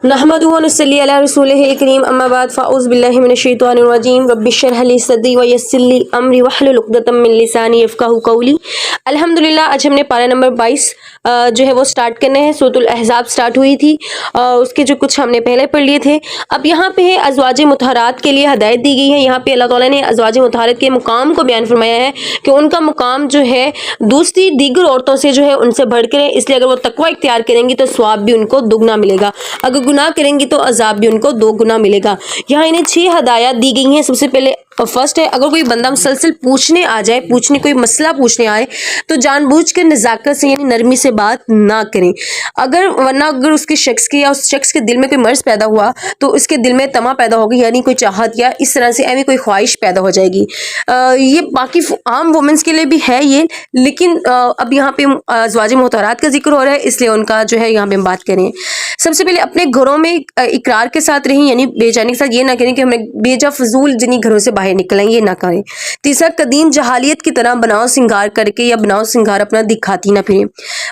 नहमदुहु व नसल्ली अला रसूलिहिल करीम अम्मा बाद फ़अऊज़ु बिल्लाहि मिनश शैतानिर रजीम रब्बिश्रह ली सदरी व यस्सिर ली अमरी वहलुल उक़दतम मिन लिसानी यफ़क़हू क़ौली। अल्हम्दुलिल्लाह, आज हमने पारा नंबर 22 जो है वो स्टार्ट करने हैं। सूरतुल अहज़ाब स्टार्ट हुई थी, उसके जो कुछ हमने पहले पढ़ लिए थे। अब यहाँ पे है अज़वाजे मुतहरात के लिए हदायत दी गई है। यहाँ पे अल्लाह ताला ने अज़वाजे मुतहरात के मुकाम को बयान फरमाया है कि उनका मुकाम जो है दूसरी दीगर औरतों से जो है उनसे बढ़कर है, इसलिए अगर वो तकवा इख्तियार करेंगी तो स्वाब भी उनको दुगना मिलेगा, अगर गुनाह करेंगी तो अजाब भी उनको 2 गुना मिलेगा। यहाँ इन्हें 6 हदायत दी गई हैं। सबसे पहले फर्स्ट है, अगर कोई बंदा मुसलसल पूछने आ जाए, कोई मसला पूछने आए तो जानबूझकर नज़ाकत से यानी नरमी से बात ना करें। वरना अगर उसके शख्स की या उस शख्स के दिल में कोई मर्ज पैदा हुआ तो उसके दिल में तमा पैदा होगी, यानी कोई चाहत या इस तरह से ऐसी कोई ख्वाहिश पैदा हो जाएगी। ये बाकी आम वुमेंस के लिए भी है ये, लेकिन अब यहाँ पे अज़वाज मुतहरात का जिक्र हो रहा है, इसलिए उनका जो है यहाँ पे हम बात करें। सबसे पहले अपने घरों में इकरार के साथ रहें, यानी बेजानी के साथ ये ना करें कि हमें बेजा फजूल जिन्हीं घरों से बाहर निकलें, ये ना करें। तीसरा, कदीम जहालियत की तरह बनाओ सिंगार करके या बनाओ सिंगार अपना दिखाती ना फिरें।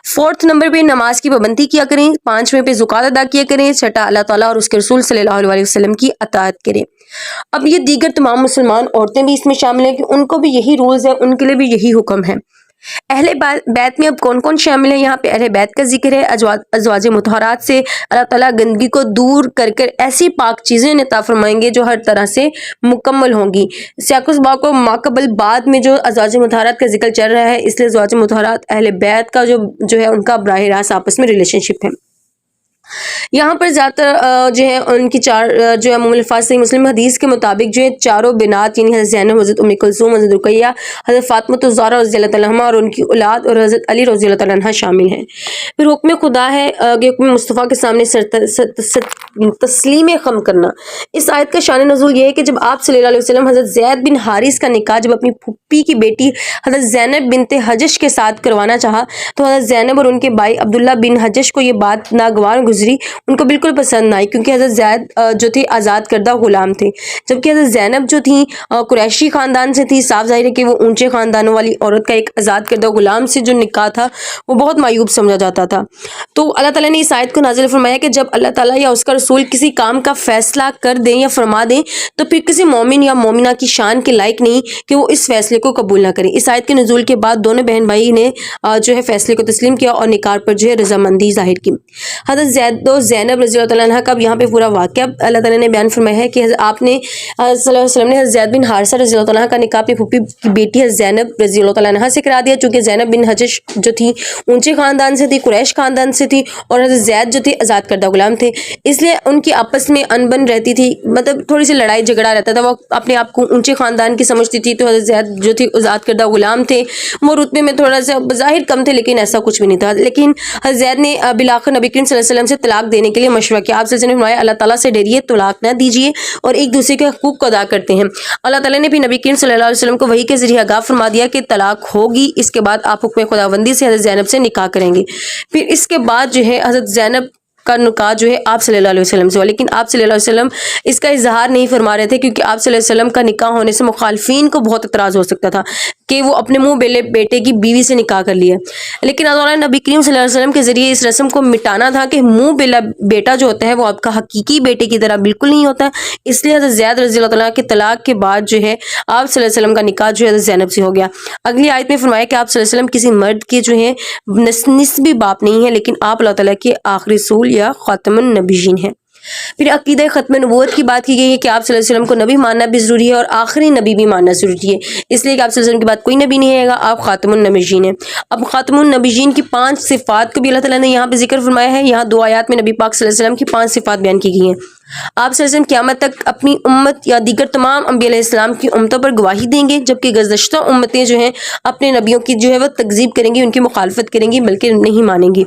4th नंबर पे नमाज की पाबंदी किया करें। 5वें पे ज़कात अदा किया करें। 6ठा, अल्लाह ताला और उसके रसूल सल्लल्लाहु अलैहि वसल्लम की अताअत करें। अब ये दीगर तमाम मुसलमान औरतें भी इसमें शामिल हैं कि उनको भी यही रूल्स हैं, उनके लिए भी यही हुक्म है। अहले बैत में अब कौन कौन शामिल है? यहाँ पे अहले बैत का जिक्र है। अज़वाज मुतहरात से अल्लाह ताला गंदगी को दूर कर ऐसी पाक चीज़ें अता फरमाएंगे जो हर तरह से मुकम्मल होंगी। सियाकुसबा को माकबल बाद में जो अज़वाज मुतहरात का जिक्र चल रहा है, इसलिए अज़वाज मुतहरात अहले बैत का जो है उनका बराह रास्त आपस में रिलेशनशिप है। यहाँ पर ज़्यादातर जो है उनकी 4 जो है मुल्फ़ाज़ सही मुस्लिम हदीस के मुताबिक जो है चारों बिनात यानी हज़रत ज़ैनब, हज़रत उम्मे कुलसूम, हज़रत रुक़ैया, हज़रत फ़ातिमा ज़हरा रज़ियल्लाहु तआला अन्हा और उनकी औलाद और हज़रत अली रज़ियल्लाहु तआला अन्हा शामिल हैं। फिर हुक्म खुदा है कि हुक्म मुस्तफ़ा के सामने तस्लीम खम करना। इस आयत का शान नज़ूल ये है कि जब आप सल्लल्लाहु अलैहि वसल्लम हज़रत ज़ैद बिन हारिस का निकाह जब अपनी फूफी की बेटी हज़रत ज़ैनब बिनते हजश के साथ करवाना चाहा तो हज़रत ज़ैनब और उनके भाई अब्दुल्ला बिन हजश को ये बात नागवार गुजरी, उनको बिल्कुल पसंद आई, क्योंकि हज़रत ज़ैद जो थे आज़ाद करदा गुलाम थे, जबकि हज़रत ज़ैनब जो थी कुरैशी ख़ानदान से थी। साफ ज़ाहिर है कि वो ऊंचे ख़ानदानों वाली औरत का एक आज़ाद करदा गुलाम से जो निकाह था वो बहुत मायूब समझा जाता था। तो अल्लाह ताला ने इस आयत को नाज़िल फरमाया कि जब अल्लाह ताला या उसका रसूल किसी काम का फ़ैसला कर दें या फरमा दें तो फिर किसी मोमिन या मोमिना की शान के लायक नहीं कि वो इस फ़ैसले को कबूल ना करें। इस आयत के नुज़ूल के बाद दोनों बहन भाई ने जो है फ़ैसले को तस्लीम किया और निकाह पर जो है रज़ामंदी ज़ाहिर की। हज़रत ज़ैनब रज़ियल्लाहु तआला अन्हा का यहाँ पे पूरा वाक़या अल्लाह ताला ने बयान फरमाया है कि आपने सल्लल्लाहु अलैहि वसल्लम ने हज़रत ज़ैद बिन हारिसा रज़ियल्लाहु तआला अन्हा का निकाह अपनी फूफी की बेटी हज़रत ज़ैनब रज़ियल्लाहु तआला अन्हा से करा दिया, चूँकि ज़ैनब बिन हजश जो थी ऊंचे ख़ानदान से थी, कुरैश ख़ानदान से थी, और हज़रत ज़ैद जो थे आज़ाद करदा गुलाम थे, इसलिए उनकी आपस में अनबन रहती थी, मतलब थोड़ी सी लड़ाई झगड़ा रहता था। वो अपने आप को ऊंचे ख़ानदान की समझती थी, तो हज़रत ज़ैद जो थे आज़ाद करदा गुलाम थे, वो रुतबे में थोड़ा सा ज़ाहिर कम थे, लेकिन ऐसा कुछ भी नहीं था। लेकिन हज़रत ज़ैद ने बिलाखिर नबी करीम सल्लल्लाहु अलैहि वसल्लम से तलाक देने के लिए मशवरा किया। आप सल्लल्लाहु अलैहि वसल्लम ने अल्लाह ताला से डरिए, तलाक ना दीजिए और एक दूसरे के हकूक़ को अदा करते हैं। अल्लाह ताला ने भी नबी करीम सल्लल्लाहु अलैहि वसल्लम को वही के ज़रिए आगाह फरमा दिया कि तलाक होगी, इसके बाद आप हुक्म खुदाबंदी से हज़रत ज़ैनब से निकाह करेंगे। फिर इसके बाद जो है हज़रत ज़ैनब का निकाह जो है आप सल्लल्लाहु अलैहि वसल्लम से हुआ, लेकिन आप सल्लल्लाहु अलैहि वसल्लम इसका इजहार नहीं फरमा रहे थे, क्योंकि आप सल्लल्लाहु अलैहि वसल्लम का निकाह होने से मुखालफीन को बहुत एतराज़ हो सकता था कि वो अपने मुँह बेले बेटे की बीवी से निकाह कर लिया। लेकिन अल्लाह नबी करीम सल्लल्लाहु अलैहि वसल्लम के ज़रिए इस रस्म को मिटाना था कि मुँह बेला बेटा जो होता है वो आपका हकीकी बेटे की तरह बिल्कुल नहीं होता। इसलिए हज़रत ज़ैद रज़ियल्लाहु तआला के तलाक के बाद जो है आप सल्लल्लाहु अलैहि वसल्लम का निकाह जो है हज़रत ज़ैनब से हो गया। अगली आयत में फरमाया कि आप सल्लल्लाहु अलैहि वसल्लम किसी मर्द के जो है निस्बी बाप नहीं है, लेकिन आप अल्लाह ताला के आखिरी रसूल या खातमुन नबीयीन हैं। फिर अकीदा ख़त्म नबूवत की बात की गई है कि आप सल्लल्लाहु अलैहि वसल्लम को नबी मानना भी ज़रूरी है और आखिरी नबी भी मानना ज़रूरी है, इसलिए कि आप सल्लल्लाहु अलैहि वसल्लम के बाद कोई नबी नहीं रहेगा, आप खातमुन नबीयीन हैं। अब खातमुन नबीयीन की 5 सिफ़ात को भी अल्लाह ताला ने यहाँ पे जिक्र फरमाया है। यहाँ 2 आयत में नबी पाक सल्लल्लाहु अलैहि वसल्लम की 5 सिफ़ात बयान की गई हैं। आप सल्लल्लाहु अलैहि वसल्लम क़यामत तक अपनी उम्मत या दीगर तमाम अंबिया अलैहिस्सलाम की उम्मतों पर गवाही देंगे, जबकि गुज़श्ता उम्मतें जो हैं अपने नबियों की जो है वो तकज़ीब करेंगी, उनकी मुखालफत करेंगी, बल्कि नहीं मानेंगी।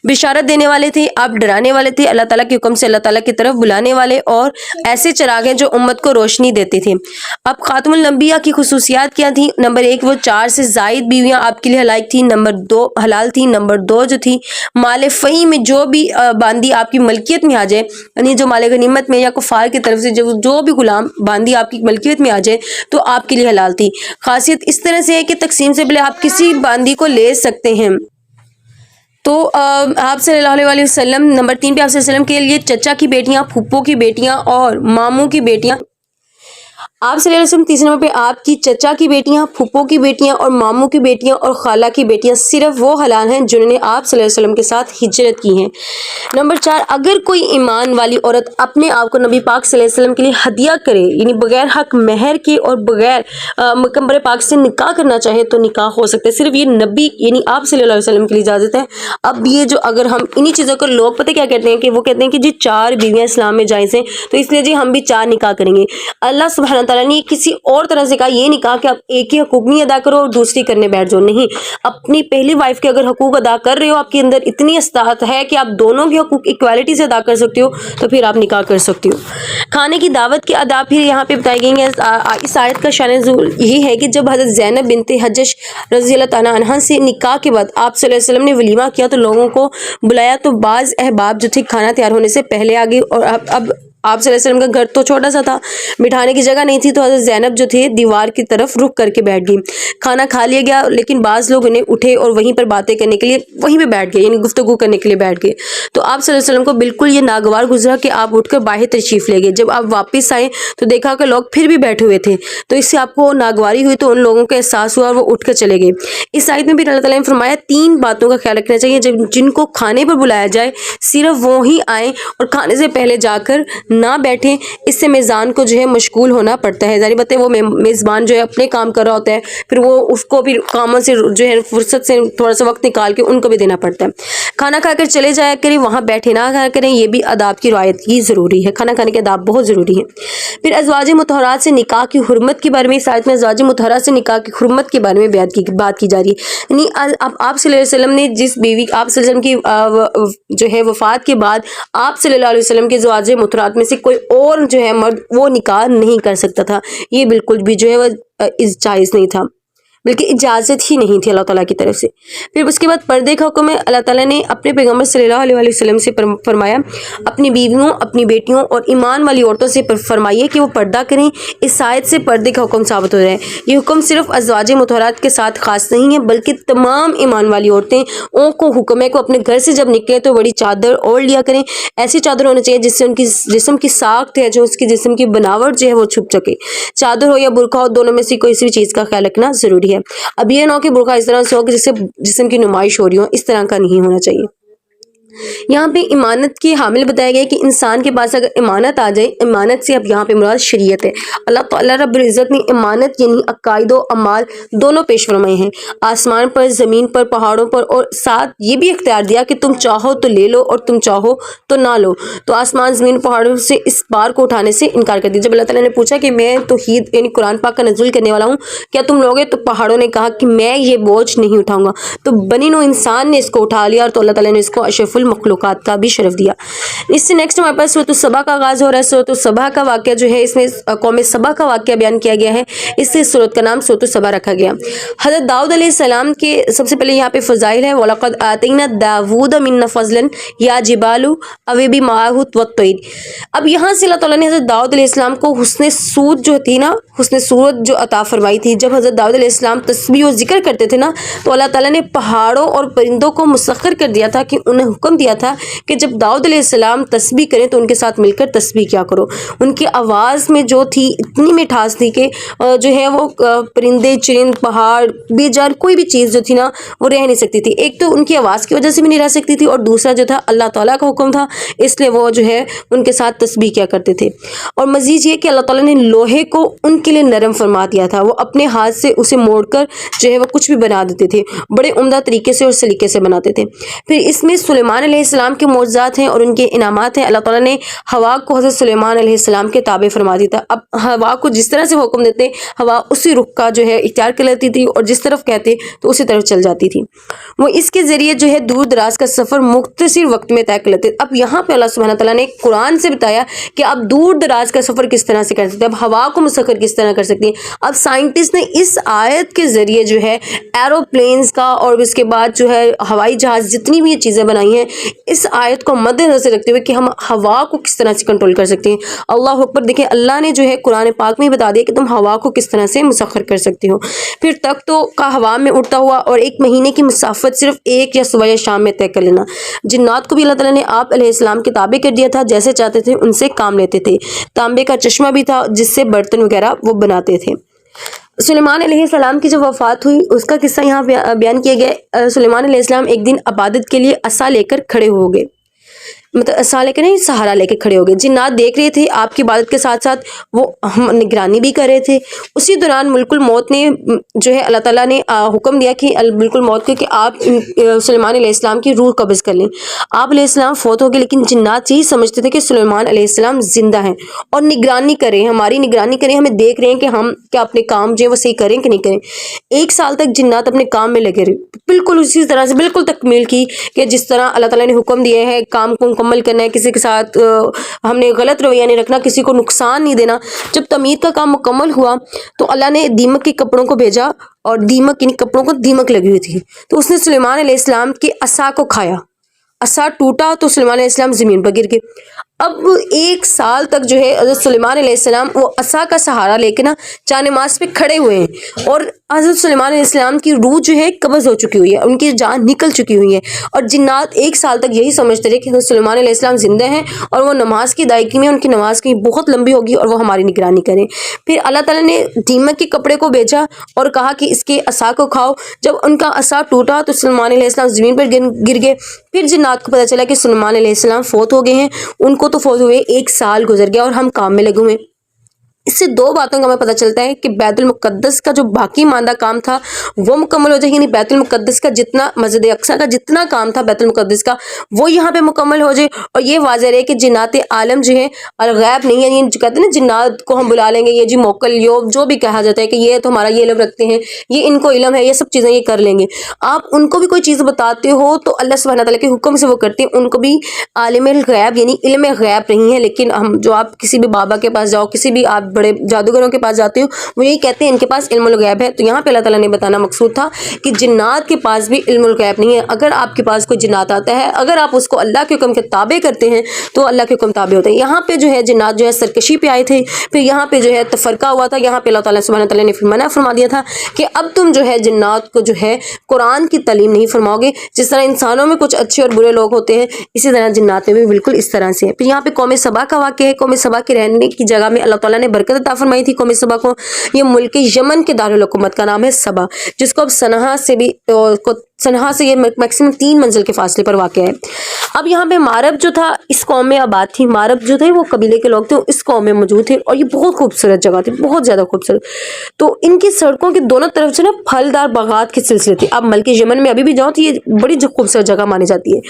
बिशारत देने वाले थे, आप डराने वाले थे, अल्लाह ताला के हुक्म से अल्लाह ताला की तरफ बुलाने वाले और ऐसे चिराग हैं जो उम्मत को रोशनी देते थे। अब खातमुल नबिया की खुसूसियात क्या थी? नंबर 1, वो 4 से ज़ायद बीवियाँ आपके लिए हलाल थी। नंबर 2 हलाल थी। नंबर 2 जो थी माल फ़ई में जो भी बांदी आपकी मलकियत में आ जाए, यानी जो माल गनीमत में या कुफार की तरफ से जो भी गुलाम बांदी आपकी मलकियत में आ जाए तो आपके लिए हलाल थी। खासियत इस तरह से है कि तकसीम से पहले आप किसी बांदी को ले सकते हैं। تو آپ صلی اللہ علیہ وسلم نمبر 3 پہ آپ صلی اللہ علیہ وسلم کے لیے چچا کی بیٹیاں، پھپھو کی بیٹیاں اور ماموں کی بیٹیاں، آپ صلی اللہ علیہ وسلم تیسرے نمبر پہ آپ کی چچا کی بیٹیاں، پھپھو کی بیٹیاں اور ماموں کی بیٹیاں اور خالہ کی بیٹیاں صرف وہ حلال ہیں جنہوں نے آپ صلی اللہ علیہ وسلم کے ساتھ ہجرت کی ہیں۔ نمبر 4، اگر کوئی ایمان والی عورت اپنے آپ کو نبی پاک صلی اللہ علیہ وسلم کے لیے ہدیہ کرے، یعنی بغیر حق مہر کے اور بغیر مکمبر پاک سے نکاح کرنا چاہے تو نکاح ہو سکتا ہے، صرف یہ نبی یعنی آپ صلی اللہ علیہ وسلم کے لیے اجازت ہے۔ اب یہ جو اگر ہم انہی چیزوں کو لوگ پتہ کیا کہتے ہیں کہ وہ کہتے ہیں کہ جی 4 بیویاں اسلام میں جائز ہیں تو اس لیے جی ہم بھی 4 نکاح کریں گے۔ اللہ سبحانہ تعالیٰ نے کسی اور طرح سے کہا، یہ نہیں کہا کہ آپ ایک ہی حقوق نہیں ادا کرو اور دوسری کرنے بیٹھ جاؤ، نہیں، اپنی پہلی وائف کے اگر حقوق ادا کر رہے ہو، آپ کے اندر اتنی استطاعت ہے کہ آپ دونوں کے حقوق ایکوالٹی سے ادا کر سکتے ہو تو پھر آپ نکاح کر سکتے ہو۔ کھانے کی دعوت کے آداب پھر یہاں پہ بتائے گئے ہیں۔ اس آیت کا شان نزول یہی ہے کہ جب حضرت زینب بنت حجش رضی اللہ تعالیٰ عنہا سے نکاح کے بعد آپ صلی اللہ علیہ وسلم نے ولیمہ کیا تو لوگوں کو بلایا، تو بعض احباب جو تھے کھانا تیار ہونے سے پہلے آ گئے، اور اب آپ صلی اللہ علیہ وسلم کا گھر تو چھوٹا سا تھا، بٹھانے کی جگہ نہیں تھی، تو حضرت زینب جو تھے دیوار کی طرف رخ کر کے بیٹھ گئی۔ کھانا کھا لیا گیا، لیکن بعض لوگ انہیں اٹھے اور وہیں پر باتیں کرنے کے لیے وہیں پہ بیٹھ گئے، یعنی گفتگو کرنے کے لیے بیٹھ گئے۔ تو آپ صلی اللہ علیہ وسلم کو بالکل یہ ناگوار گزرا کہ آپ اٹھ کر باہر تشریف لے گئے۔ جب آپ واپس آئے تو دیکھا کہ لوگ پھر بھی بیٹھے ہوئے تھے، تو اس سے آپ کو ناگواری ہوئی، تو ان لوگوں کا احساس ہوا اور وہ اٹھ کر چلے گئے۔ اس آیت میں بھی اللہ تعالیٰ نے فرمایا 3 باتوں کا خیال رکھنا چاہیے، جن کو کھانے پر بلایا جائے صرف وہی آئیں اور کھانے سے پہلے جا کر نہ بیٹھیں، اس سے میزان کو جو ہے مشغول ہونا پڑتا ہے۔ ظاہر بات ہے وہ میزبان جو ہے اپنے کام کر رہا ہوتا ہے، پھر وہ اس کو پھر کاموں سے جو ہے فرصت سے تھوڑا سا وقت نکال کے ان کو بھی دینا پڑتا ہے۔ کھانا کھا کر چلے جایا کریں، وہاں بیٹھے نہ کھایا کریں، یہ بھی آداب کی رعایت کی ضروری ہے۔ کھانا کھانے کے آداب بہت ضروری ہے۔ پھر ازواج مطہرات سے نکاح کی حرمت کے بارے میں اس آیت میں ازواج مطہرات سے نکاح کی حرمت کے بارے میں بات کی جا رہی ہے، یعنی اب آپ صلی اللہ علیہ وسلم نے جس بیوی آپ صلی اللہ علیہ وسلم کی جو ہے وفات کے بعد آپ صلی اللہ علیہ وسلم کے ازواج مطہرات میں سے کوئی اور جو ہے مرد وہ نکاح نہیں کر سکتا تھا، یہ بالکل بھی جو ہے وہ جائز نہیں تھا، بلکہ اجازت ہی نہیں تھی اللہ تعالیٰ کی طرف سے۔ پھر اس کے بعد پردے کا حکم ہے۔ اللہ تعالیٰ نے اپنے پیغمبر صلی اللہ علیہ وسلم سے فرمایا اپنی بیویوں، اپنی بیٹیوں اور ایمان والی عورتوں سے فرمائیے کہ وہ پردہ کریں۔ اس آیت سے پردے کا حکم ثابت ہو رہا ہے۔ یہ حکم صرف ازواج مطہرات کے ساتھ خاص نہیں ہے، بلکہ تمام ایمان والی عورتیں کو حکم ہے کہ اپنے گھر سے جب نکلیں تو بڑی چادر اوڑھ لیا کریں، ایسی چادر ہونا چاہیے جس سے ان کی جسم کی ساخت ہے، جو اس کی جسم کی بناوٹ جو ہے وہ چھپ سکے۔ چادر ہو یا برقع ہو، دونوں میں سے کوئی سی چیز کا خیال رکھنا ضروری ہے۔ اب یہ نہ ہو کہ برقع اس طرح سے ہو کہ جس سے جسم کی نمائش ہو رہی ہو، اس طرح کا نہیں ہونا چاہیے۔ یہاں پہ امانت کی حامل بتایا گیا کہ انسان کے پاس اگر امانت آ جائے، امانت سے اب یہاں پہ مراد شریعت ہے۔ اللہ تعالیٰ رب العزت نے امانت یعنی عقائد و اعمال دونوں پیش فرمائے ہیں، آسمان پر، زمین پر، پہاڑوں پر، اور ساتھ یہ بھی اختیار دیا کہ تم چاہو تو لے لو اور تم چاہو تو نہ لو۔ تو آسمان زمین پہاڑوں سے اس بار کو اٹھانے سے انکار کر دیا۔ جب اللہ تعالیٰ نے پوچھا کہ میں توحید یعنی قرآن پاک کا نزول کرنے والا ہوں، کیا تم لوگے؟ تو پہاڑوں نے کہا کہ میں یہ بوجھ نہیں اٹھاؤں گا۔ تو بنی نوع انسان نے اس کو اٹھا لیا، اور تو اللہ تعالیٰ نے اس کو اشرف المخلوقات کا بھی شرف دیا۔ اس سے نیکسٹ ہمارے پاس سورۃ السبا کا آغاز ہو رہا ہے۔ سورۃ السبا کا واقعہ جو ہے، اس میں قوم سبا کا واقعہ بیان کیا گیا ہے، اس سے سورۃ کا نام سورۃ السبا رکھا گیا۔ حضرت داؤد علیہ السلام کے سب سے پہلے یہاں پہ فضائل ہے، وَلَقَدْ آتَيْنَا دَاوُودَ مِنَّا فَضْلًا يَا جِبَالُ أَوِّبِي مَعَهُ وَالطَّيْرِ۔ اب یہاں سے اللہ تعالیٰ نے حضرت داؤد علیہ السلام کو حسن صورت جو تھی نا، حسن صورت جو عطا فرمائی تھی۔ جب حضرت داؤد علیہ السلام تسبیح و ذکر کرتے تھے نا، تو اللہ تعالیٰ نے پہاڑوں اور پرندوں کو مسخر کر دیا تھا، کہ انہیں حکم دیا تھا کہ جب داؤد علیہ السلام تسبیح کریں تو ان کے ساتھ مل کر تسبیح کیا کرو۔ ان کی آواز میں جو تھی اتنی مٹھاس تھی کہ جو ہے وہ پرندے، چرند، پہاڑ، بے جان کوئی بھی چیز جو تھی نا وہ رہ نہیں سکتی تھی۔ ایک تو ان کی آواز کی وجہ سے بھی نہیں رہ سکتی تھی، اور دوسرا جو تھا اللہ تعالیٰ کا حکم تھا، اس لیے وہ جو ہے ان کے ساتھ تسبیح کیا کرتے تھے۔ اور مزید یہ کہ اللہ تعالیٰ نے لوہے کو ان کے لیے نرم فرما دیا تھا، وہ اپنے ہاتھ سے اسے موڑ کر جو ہے وہ کچھ بھی بنا دیتے تھے، بڑے عمدہ طریقے سے اور سلیقے سے بناتے تھے۔ پھر اس میں سلیمان علیہ السلام کے معجزات ہیں اور ان کے انعامات ہیں۔ اللہ تعالیٰ نے ہوا کو حضرت سلیمان علیہ السلام کے تابع فرما دیا تھا۔ اب ہوا کو جس طرح سے حکم دیتے، ہوا اسی رخ کا جو ہے اختیار کر لیتی تھی، اور جس طرف کہتے تو اسی طرف چل جاتی تھی۔ وہ اس کے ذریعے جو ہے دور دراز کا سفر مختصر وقت میں طے کر لیتے۔ اب یہاں پہ اللہ سبحانہ تعالیٰ نے قرآن سے بتایا کہ آپ دور دراز کا سفر کس طرح سے کر سکتے ہیں، اب ہوا کو مسخر کس طرح کر سکتے ہیں۔ اب سائنٹسٹ نے اس آیت کے ذریعے جو ہے ایروپلینز کا اور اس کے بعد جو ہے ہوائی جہاز، جتنی بھی یہ چیزیں بنائی ہیں، اس آیت کو مد نظر رکھتے ہوئے کہ ہم ہوا کو کس طرح سے کنٹرول کر سکتے ہیں۔ اللہ اکبر، دیکھیں اللہ نے جو ہے قرآن پاک میں بتا دیا کہ تم ہوا کو کس طرح سے مسخر کر سکتے ہو۔ پھر تختوں کا ہوا میں اڑتا ہوا اور 1 مہینے کی مسافت صرف ایک یا صبح یا شام میں طے کر لینا۔ جنات کو بھی اللہ تعالیٰ نے آپ علیہ السلام کے تابع کر دیا تھا، جیسے چاہتے تھے ان سے کام لیتے تھے۔ تانبے کا چشمہ بھی تھا جس سے برتن وغیرہ وہ بناتے تھے۔ سلیمان علیہ السلام کی جب وفات ہوئی اس کا قصہ یہاں بیان کیا گیا۔ سلیمان علیہ السلام ایک دن عبادت کے لیے عصا لے کر کھڑے ہو گئے، مطلب عصا لے کے نہیں، سہارا لے کے کھڑے ہو گئے۔ جنات دیکھ رہے تھے، آپ کی عبادت کے ساتھ ساتھ وہ نگرانی بھی کر رہے تھے۔ اسی دوران ملک الموت نے جو ہے اللہ تعالیٰ نے حکم دیا کہ ملک الموت کو کہ آپ سلیمان علیہ السلام کی روح قبض کر لیں۔ آپ علیہ السلام فوت ہو گئے، لیکن جنات یہی سمجھتے تھے کہ سلیمان علیہ السلام زندہ ہیں اور نگرانی کریں، ہماری نگرانی کریں، ہمیں دیکھ رہے ہیں کہ ہم کیا اپنے کام جو ہے وہ صحیح کریں کہ نہیں کریں۔ 1 سال تک جنات اپنے کام میں لگے رہے، بالکل اسی طرح سے بالکل تکمیل کی کہ جس طرح اللہ تعالیٰ نے حکم دیا ہے، کام کو مکمل کرنا ہے، کسی کے ساتھ ہم نے غلط رویہ نہیں رکھنا، کسی کو نقصان نہیں دینا۔ جب تعمیر کا کام مکمل ہوا تو اللہ نے دیمک کے کپڑوں کو بھیجا، اور دیمک یعنی کپڑوں کو دیمک لگی ہوئی تھی، تو اس نے سلیمان علیہ السلام کے عصا کو کھایا۔ عصا ٹوٹا تو سلیمان علیہ السلام زمین پر گر گئے۔ اب 1 سال تک جو ہے حضرت سلیمان علیہ السلام وہ عصا کا سہارا لے کے نا چار نماز پہ کھڑے ہوئے ہیں، اور حضرت سلیمان علیہ السلام کی روح جو ہے قبض ہو چکی ہوئی ہے، ان کی جان نکل چکی ہوئی ہے، اور جنات 1 سال تک یہی سمجھتے رہے کہ حضرت سلیمان علیہ السلام زندہ ہیں اور وہ نماز کی ادائیگی میں ان کی نماز کی بہت لمبی ہوگی اور وہ ہماری نگرانی کریں۔ پھر اللہ تعالیٰ نے دیمک کے کپڑے کو بھیجا اور کہا کہ اس کے عصا کو کھاؤ۔ جب ان کا عصا ٹوٹا تو سلیمان علیہ السلام زمین پر گر گئے۔ پھر جنات کو پتہ چلا کہ سلیمان علیہ السلام فوت ہو گئے ہیں، ان کو تو فوت ہوئے 1 سال گزر گیا اور ہم کام میں لگے ہوئے۔ اس سے 2 باتوں کا ہمیں پتہ چلتا ہے کہ بیت المقدس کا جو باقی ماندہ کام تھا وہ مکمل ہو جائے، یعنی بیت المقدس کا جتنا، مسجد اقصیٰ کا جتنا کام تھا بیت المقدس کا وہ یہاں پہ مکمل ہو جائے۔ اور یہ واضح رہے کہ جنات عالم جو ہے الغیب نہیں ہے، یعنی جو کہتے ہیں نا جنات کو ہم بلا لیں گے، یہ جی موکل جو بھی کہا جاتا ہے کہ یہ تو ہمارا یہ علم رکھتے ہیں، یہ ان کو علم ہے، یہ سب چیزیں یہ کر لیں گے۔ آپ ان کو بھی کوئی چیز بتاتے ہو تو اللہ سبحانہ تعالیٰ کے حکم سے وہ کرتے ہیں، ان کو بھی عالم الغیب یعنی علم غیب نہیں ہے۔ لیکن ہم جو آپ کسی بھی بابا کے پاس جاؤ، کسی بھی آپ بڑے جادوگروں کے پاس جاتے ہو، وہ یہی کہتے ہیں ان کے پاس علم الغیب ہے۔ تو یہاں پہ اللہ تعالیٰ نے بتانا مقصود تھا کہ جنات کے پاس بھی علم الغیب نہیں ہے۔ اگر آپ کے پاس کوئی جنات آتا ہے، اگر آپ اس کو اللہ کے حکم کے تابع کرتے ہیں تو اللہ کے حکم تابع ہوتے ہیں۔ یہاں پہ جو ہے جنات جو ہے سرکشی پہ آئے تھے، پھر یہاں پہ جو ہے تفرقہ ہوا تھا، یہاں پہ اللہ تعالیٰ سبحانہ تعالیٰ نے منع فرما دیا تھا کہ اب تم جو ہے جنات کو جو ہے قرآن کی تعلیم نہیں فرماؤ گے۔ جس طرح انسانوں میں کچھ اچھے اور برے لوگ ہوتے ہیں، اسی طرح جنات میں بھی بالکل اس طرح سے ہے۔ پھر یہاں پہ قوم سبا کا واقعہ ہے۔ قوم سبا کے رہنے کی جگہ میں اللہ تعالیٰ نے برکت عطا فرمائی تھی قوم سبا کو۔ یہ ملک یمن کے دارالحکومت کا نام ہے سبا، جس کو اب سنہا سے یہ میکسیمم 3 منزل کے فاصلے پر واقع ہے۔ اب یہاں پہ مارب جو تھا اس قوم میں آباد تھی، مارب جو تھے وہ قبیلے کے لوگ تھے، اس قوم میں موجود تھے، اور یہ بہت خوبصورت جگہ تھی، بہت زیادہ خوبصورت۔ تو ان کی سڑکوں کے دونوں طرف سے نا پھلدار باغات کے سلسلے تھے۔ اب ملک یمن میں ابھی بھی جاؤ تو یہ بڑی خوبصورت جگہ مانی جاتی ہے،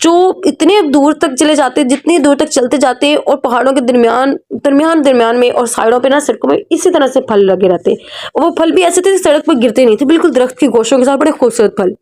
جو اتنے دور تک چلے جاتے، جتنی دور تک چلتے جاتے، اور پہاڑوں کے درمیان میں اور سائڈوں پہ نا سڑکوں میں اسی طرح سے پھل لگے رہتے۔ وہ پھل بھی ایسے تھے سڑک پہ گرتے نہیں تھے، بالکل درخت کی گوشوں کے ساتھ بڑے خوبصورت پھل۔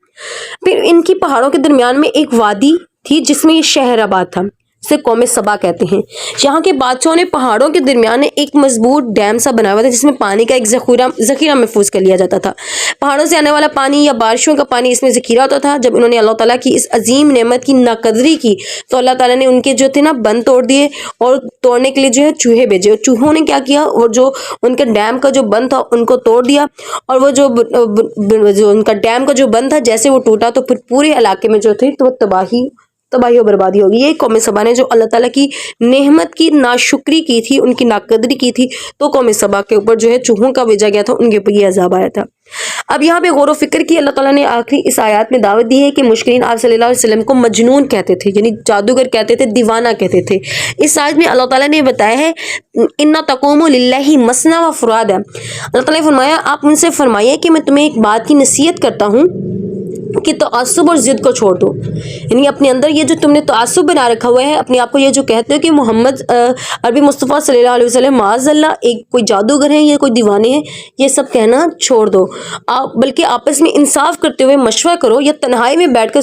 پھر ان کی پہاڑوں کے درمیان میں ایک وادی تھی جس میں یہ شہر آباد تھا، اسے قوم سبا کہتے ہیں۔ یہاں کے بادشاہوں نے پہاڑوں کے درمیان ایک مضبوط ڈیم سا بنا ہوا تھا جس میں پانی کا ایک ذخیرہ محفوظ کر لیا جاتا تھا۔ پہاڑوں سے آنے والا پانی یا بارشوں کا پانی اس میں ذخیرہ ہوتا تھا۔ جب انہوں نے اللہ تعالیٰ کی اس عظیم نعمت کی ناقدری کی تو اللہ تعالیٰ نے ان کے جو تھے نا بند توڑ دیے، اور توڑنے کے لیے جو ہے چوہے بھیجے، اور چوہوں نے کیا کیا، اور جو ان کے ڈیم کا جو بند تھا ان کو توڑ دیا، اور وہ جو ان کا ڈیم کا جو بند تھا جیسے وہ ٹوٹا تو پھر پورے علاقے میں جو تھی تو وہ تباہی و بربادی ہوگی۔ یہ قوم سبا نے جو اللہ تعالیٰ کی نعمت کی ناشکری کی تھی، ان کی ناقدری کی تھی، تو قوم سبا کے اوپر جو ہے چوہوں کا بھیجا گیا تھا، ان کے اوپر یہ عذاب آیا تھا۔ اب یہاں پہ غور و فکر کی اللہ تعالیٰ نے آخری اس آیات میں دعوت دی ہے کہ مشکرین آپ صلی اللہ علیہ وسلم کو مجنون کہتے تھے، یعنی جادوگر کہتے تھے، دیوانہ کہتے تھے۔ اس آیت میں اللہ تعالیٰ نے بتایا ہے اِنَّ تَقُومُ لِلَّهِ مَثْنَىٰ وَفُرَادًا۔ اللہ تعالیٰ نے فرمایا آپ ان سے فرمائیے کہ میں تمہیں ایک بات کی نصیحت کرتا ہوں کہ تعصب اور ضد کو چھوڑ دو، یعنی اپنے اندر یہ جو تم نے تعصب بنا رکھا ہوا ہے، اپنے آپ کو یہ جو کہتے ہو کہ محمد عربی مصطفیٰ صلی اللہ علیہ وسلم معاذ اللہ ایک کوئی جادوگر ہے یا کوئی دیوانے ہیں، یہ سب کہنا چھوڑ دو، بلکہ آپس میں انصاف کرتے ہوئے مشورہ کرو یا تنہائی میں بیٹھ کر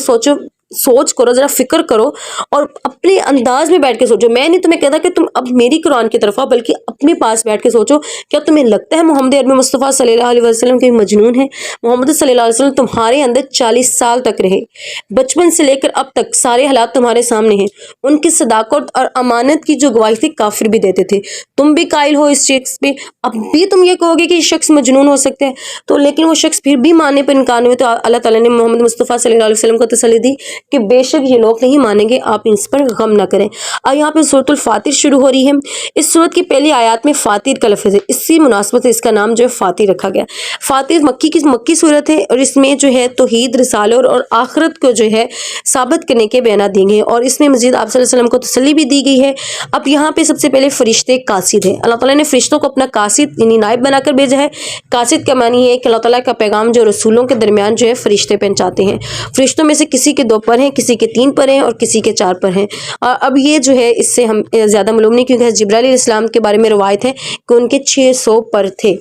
सोच करो, ज़रा फिक्र करो और अपने अंदाज में बैठ के सोचो। मैं नहीं तुम्हें कहता कि तुम अब मेरी कुरान की तरफ आओ, बल्कि अपने पास बैठ के सोचो, क्या तुम्हें लगता है मोहम्मद अरबी मुस्तफ़ा सल्लल्लाहु अलैहि वसल्लम कोई मजनून है? मोहम्मद सल्लल्लाहु अलैहि वसल्लम तुम्हारे अंदर 40 साल तक रहे, बचपन से लेकर अब तक सारे हालात तुम्हारे सामने हैं। उनकी सदाकत और अमानत की जो गवाही थी काफिर भी देते थे। तुम भी कायल हो इस शख्स पे, अब भी तुम ये कहोगे कि ये शख्स मजनून हो सकता है, तो लेकिन वो शख्स फिर भी मानने पर इनकार नहीं हुए। तो अल्लाह ताला ने मोहम्मद मुस्तफ़ा सल्लल्लाहु अलैहि वसल्लम को तसल्ली दी कि बेशक ये लोग नहीं मानेंगे, आप इस पर गम ना करें। अब यहाँ पे सूरतुल फातिर शुरू हो रही है। इस सूरत की पहली आयत में फातिर का लफ्ज़ है, इसी मुनासबत से इसका नाम जो है फातिर रखा गया। फातिर मक्की सूरत है और इसमें जो है तौहीद, रिसालत और आखिरत को जो है साबित करने के बयान दिए गए और इसमें मज़ीद आप सल्लल्लाहु अलैहि वसल्लम को तसल्ली भी दी गई है। अब यहाँ पे सबसे पहले फरिश्ते कासिद है। अल्लाह ताला ने फरिश्तों को अपना कासिद यानी नायब बनाकर भेजा है। कासिद का मानी है कि अल्लाह ताला का पैगाम जो रसूलों के दरमियान जो है फरिश्ते पहुंचाते हैं। फरिश्तों में से किसी के 2 पर हैं, किसी के 3 पर हैं और किसी के 4 पर हैं। अब ये जो है इससे हम ज़्यादा मालूम नहीं, क्योंकि जिब्राइल अलैहिस्सलाम के बारे में रवायत है कि उनके 600 पर थे।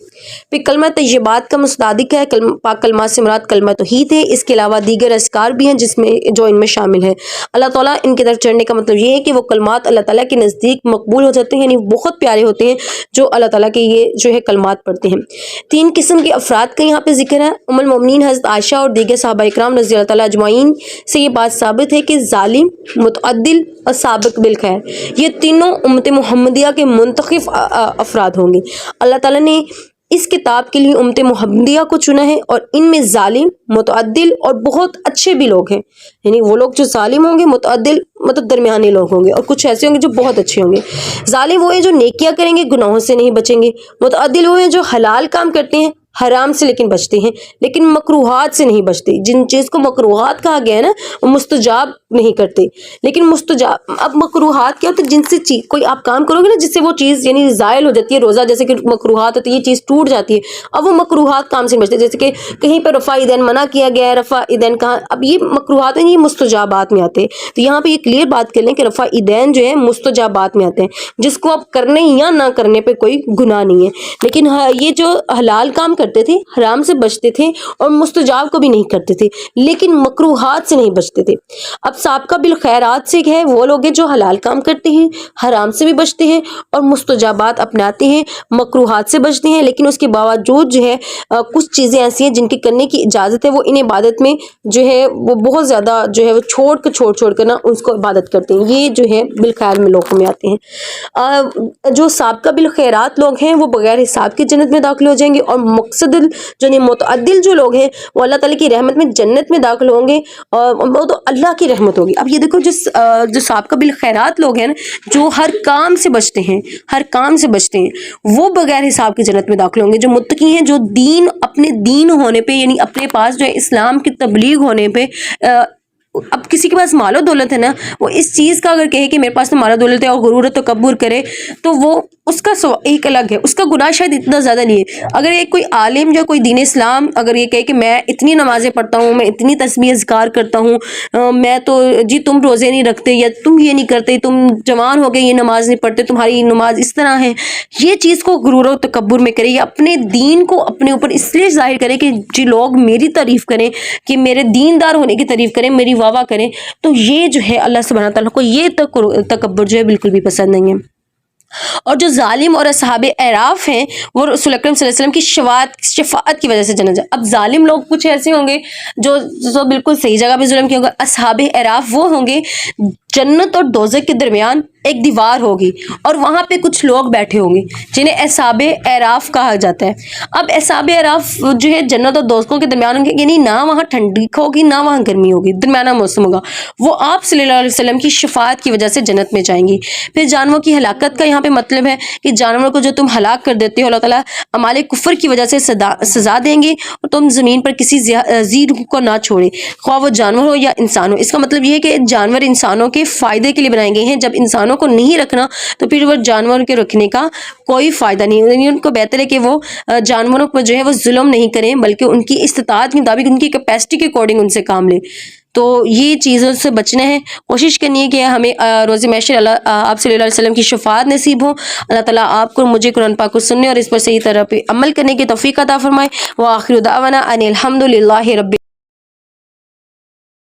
फिर कलमा तय्यबात का मुस्तदिक है, पाक कलमा से मुराद कलमा तौहीद है। इसके अलावा दीगर अस्कार भी हैं जिसमें जो इनमें शामिल है। अल्लाह ताला इनके तरफ चढ़ने का मतलब ये है कि वो कलमात अल्लाह ताला के नज़दीक मकबूल हो जाते हैं, यानी बहुत प्यारे होते हैं जो अल्लाह ताला के ये जो है कलमात पढ़ते हैं। 3 किस्म के अफराद का यहाँ पे जिक्र है। उम्मुल मोमिनीन हज़रत आयशा और दीगर सहाबा इकराम रज़ी अल्लाह ताला अजमाइन से ये बात साबित है कि जालिम, मुतअद्दिल और साबिक बिल खैर, ये तीनों उम्मत मुहम्मदिया के मुंतखब अफराद होंगे। अल्लाह ताला ने इस किताब के लिए उम्मत मुहम्मदिया को चुना है और इनमें जालिम, मुतअद्दिल और बहुत अच्छे भी लोग हैं। यानी वो लोग जो जालिम होंगे, मुतअद्दिल मतलब दरमियाने लोग होंगे और कुछ ऐसे होंगे जो बहुत अच्छे होंगे। जालिम वो है जो नेकियां करेंगे, गुनाहों से नहीं बचेंगे। मुतअद्दिल वो है जो हलाल काम करते हैं, हराम से लेकिन बचते हैं, लेकिन मकरूहात से नहीं बचते। जिन चीज़ को मकरूहात कहा गया है ना, वो मुस्तजाब नहीं करते। लेकिन मुस्तजाब, अब मकरूहात क्या होता है? जिनसे चीज कोई आप काम करोगे ना जिससे वो चीज़ यानी ज़ायल हो जाती है। रोज़ा जैसे कि मकरूहात होती है, ये चीज़ टूट जाती है। अब वो मकरूहात काम से बचते हैं, जैसे कि कहीं पर रफ़ा ईदैन मना किया गया है, रफ़ा ईदैन कहाँ, अब ये मकरूहात हैं, ये मुस्तजाबात में आते हैं। तो यहाँ पे ये क्लियर बात कर लें कि रफ़ा ईदैन जो है मुस्तजाबात में आते हैं, जिसको आप करने या ना करने पर कोई गुनाह नहीं है। लेकिन हाँ, ये जो हलाल काम करते थे, हराम से बचते थे और मुस्तजाब को भी नहीं करते थे, लेकिन मकरूहात से नहीं बचते थे। अब साबका बिल खैरात से है वो लोग हैं जो हलाल काम करते हैं, हराम से भी बचते हैं और मुस्तजाबात अपनाते हैं, मकरूहात से बचते हैं, लेकिन उसके बावजूद जो है कुछ चीज़ें ऐसी हैं जिनकी करने की इजाज़त है, वो इन इबादत में जो है वो बहुत ज़्यादा जो है वो छोड़ कर ना उसको इबादत करते हैं। ये जो है बिल खैर में लोगों में आते हैं। जो साबका बिल खैरात लोग हैं वो बगैर हिसाब की जन्नत में दाखिल हो जाएंगे और मुक़्तदिल जो नहीं मुतअद्दिल जो लोग हैं वो अल्लाह ताला की रहमत में जन्नत में दाखिल होंगे और वो तो अल्लाह की रहमत होगी। अब ये देखो जो साबका बिल खैरात लोग हैं जो हर काम से बचते हैं, हर काम से बचते हैं, वो बगैर हिसाब की जन्नत में दाखिल होंगे। जो मुत्तकी हैं, जो दीन अपने दीन होने पे यानी अपने पास जो है इस्लाम की तबलीग होने पे अब किसी के पास मालो दौलत है ना, वो इस चीज़ का अगर कहे कि मेरे पास तो मालो दौलत है और गुरूर तो कब्बूर करे, तो वो उसका एक अलग है, उसका गुनाह शायद इतना ज़्यादा नहीं है। अगर एक कोई आलिम या कोई दीन इस्लाम अगर ये कहे कि मैं इतनी नमाज़ें पढ़ता हूँ, मैं इतनी तस्बीह अज़कार करता हूँ, मैं तो जी तुम रोज़े नहीं रखते या तुम ये नहीं करते, तुम जवान हो गए ये नमाज़ नहीं पढ़ते, तुम्हारी नमाज इस तरह है, ये चीज़ को गुरूर और तकब्बुर में करे या अपने दीन को अपने ऊपर इसलिए जाहिर करे कि जी लोग मेरी तारीफ़ करें, कि मेरे दीनदार होने की तारीफ़ करें, मेरी वाह करें, तो ये जो है अल्लाह सुब्हानहू तआला को ये तकब्बुर जो है बिल्कुल भी पसंद नहीं है। और जो जालिम और असहाबे एराफ हैं वो रसूल अकरम सल्लल्लाहु अलैहि वसल्लम की शफाअत की वजह से जन्नत जाए। अब जालिम लोग कुछ ऐसे होंगे जो बिल्कुल सही जगह पे जुल्म किए होंगे। असहाबे एराफ वो होंगे जन्नत और दोज़ख के दरमियान एक दीवार होगी और वहाँ पे कुछ लोग बैठे होंगे जिन्हें असहाबे एराफ कहा जाता है। अब असहाबे एराफ जो है जन्नत और दोज़खों के दरमियान होंगे, यानी ना वहाँ ठंडी होगी ना वहाँ गर्मी होगी, दरमियाना मौसम होगा। वो आप सल्लल्लाहु अलैहि वसल्लम की शफाअत की वजह से जन्नत में जाएंगी। फिर जानवरों की हलाकत का यहाँ पे मतलब है कि जानवरों को जो तुम हलाक कर देते हो अल्लाह ताला अमाले कुफर की वजह से सजा देंगे और तुम ज़मीन पर किसी ज़ी रूह को ना छोड़े, ख्वाह वो जानवर हो या इंसान हो। इसका मतलब ये है कि जानवर इंसानों के फ़ायदे के लिए बनाए गए हैं। जब इंसानों को नहीं रखना तो फिर वो जानवरों के रखने का कोई फ़ायदा नहीं है। उनको बेहतर है कि वो जानवरों पर जो है वो जुल्म नहीं करें, बल्कि उनकी इस्तिताअत के मुताबिक उनकी कैपेसिटी के अकॉर्डिंग उनसे काम लें। तो ये चीज़ों से बचना है, कोशिश करनी है कि हमें रोज़े महशर आप सल्लल्लाहु अलैहि वसल्लम की शफाअत नसीब हो। अल्लाह ताला आपको मुझे कुरान पाक को सुनने और इस पर सही तरह पे अमल करने की तौफीक अता फरमाए। व आखिर दावाना अनिल हम्दुलिल्लाहि रब्बिल